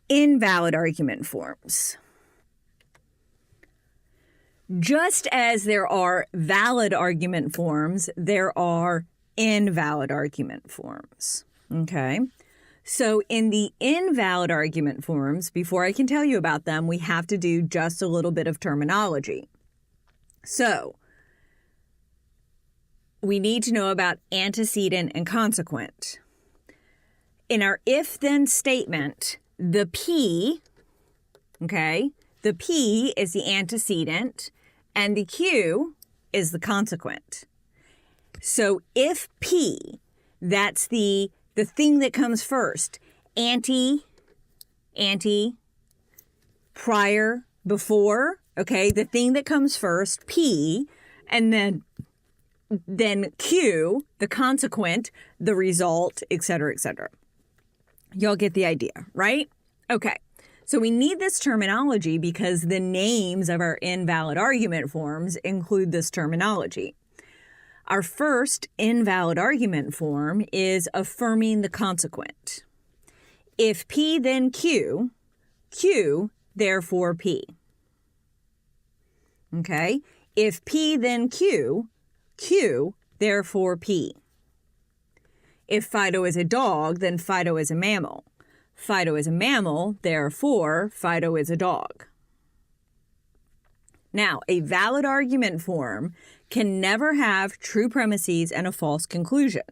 Invalid argument forms. Just as there are valid argument forms, there are invalid argument forms. Okay? So in the invalid argument forms, before I can tell you about them, we have to do just a little bit of terminology. So we need to know about antecedent and consequent. In our if-then statement, the P, okay, the P is the antecedent and the Q is the consequent. So if P, that's the thing that comes first, ante, prior, before, okay, the thing that comes first, P, and then Q, the consequent, the result, etc., etc. Y'all get the idea, right? Okay, so we need this terminology because the names of our invalid argument forms include this terminology. Our first invalid argument form is affirming the consequent. If P, then Q, Q, therefore P. Okay? If P, then Q, Q, therefore P. If Fido is a dog, then Fido is a mammal. Fido is a mammal, therefore Fido is a dog. Now, a valid argument form can never have true premises and a false conclusion.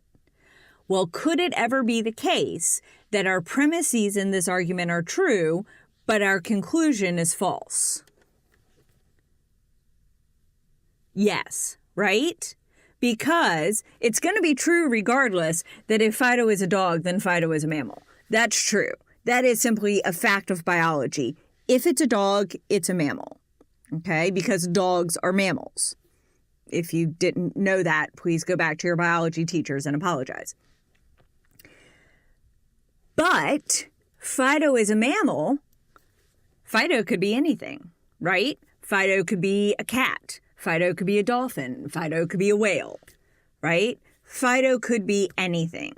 Well, could it ever be the case that our premises in this argument are true, but our conclusion is false? Yes, right? Because it's going to be true regardless that if Fido is a dog, then Fido is a mammal. That's true. That is simply a fact of biology. If it's a dog, it's a mammal. Okay? Because dogs are mammals. If you didn't know that, please go back to your biology teachers and apologize. But Fido is a mammal. Fido could be anything, right? Fido could be a cat. Fido could be a dolphin. Fido could be a whale, right? Fido could be anything.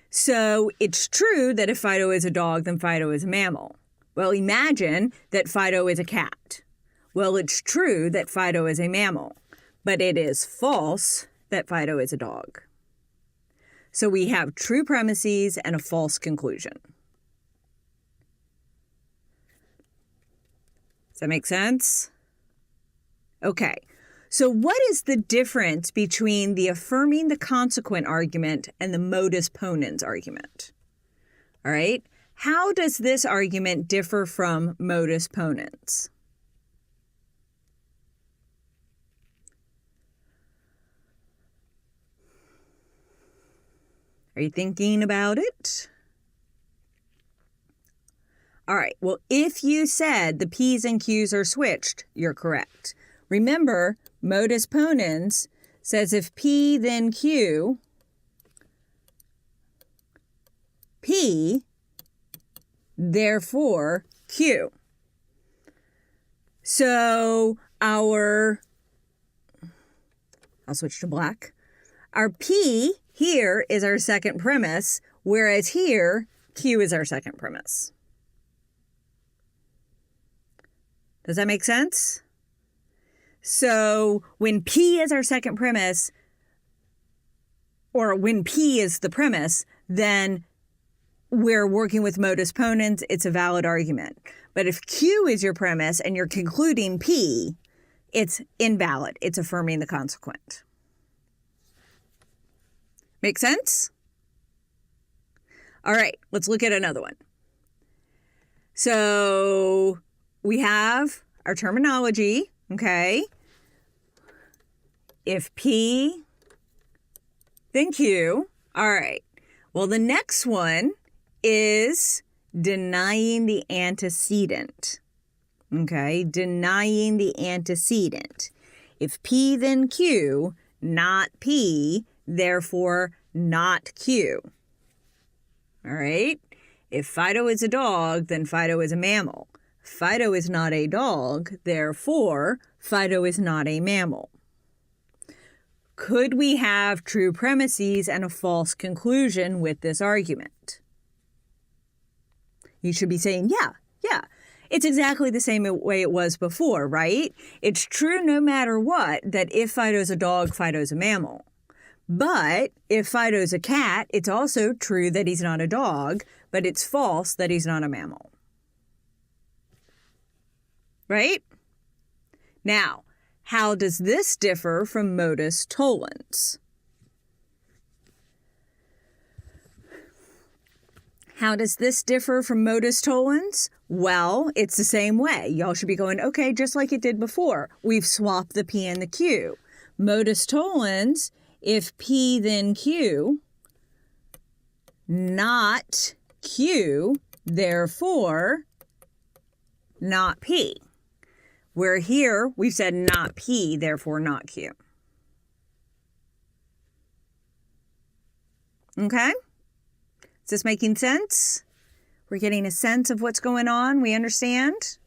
So it's true that if Fido is a dog, then Fido is a mammal. Well, imagine that Fido is a cat. Well, it's true that Fido is a mammal, but it is false that Fido is a dog. So we have true premises and a false conclusion. Does that make sense? Okay, so what is the difference between the affirming the consequent argument and the modus ponens argument? All right, how does this argument differ from modus ponens? Are you thinking about it? All right, well, if you said the P's and Q's are switched, you're correct. Remember, modus ponens says if P, then Q, P, therefore Q. So I'll switch to black. Our P here is our second premise, whereas here, Q is our second premise. Does that make sense? So when P is our second premise, or when P is the premise, then we're working with modus ponens, it's a valid argument. But if Q is your premise and you're concluding P, it's invalid. It's affirming the consequent. Make sense? All right, let's look at another one. So we have our terminology, okay? If P, then Q. All right. Well, the next one is denying the antecedent. Okay, denying the antecedent. If P, then Q, not P, therefore not Q. All right? If Fido is a dog, then Fido is a mammal. Fido is not a dog, therefore Fido is not a mammal. Could we have true premises and a false conclusion with this argument? You should be saying, yeah, yeah. It's exactly the same way it was before, right? It's true no matter what that if Fido's a dog, Fido's a mammal. But if Fido's a cat, it's also true that he's not a dog, but it's false that he's not a mammal. Right? Now, how does this differ from modus tollens? How does this differ from modus tollens? Well, it's the same way. Y'all should be going, okay, just like it did before. We've swapped the P and the Q. Modus tollens, if P then Q, not Q, therefore not P. Where here, we've said not P, therefore not Q. Okay? Is this making sense? We're getting a sense of what's going on. We understand?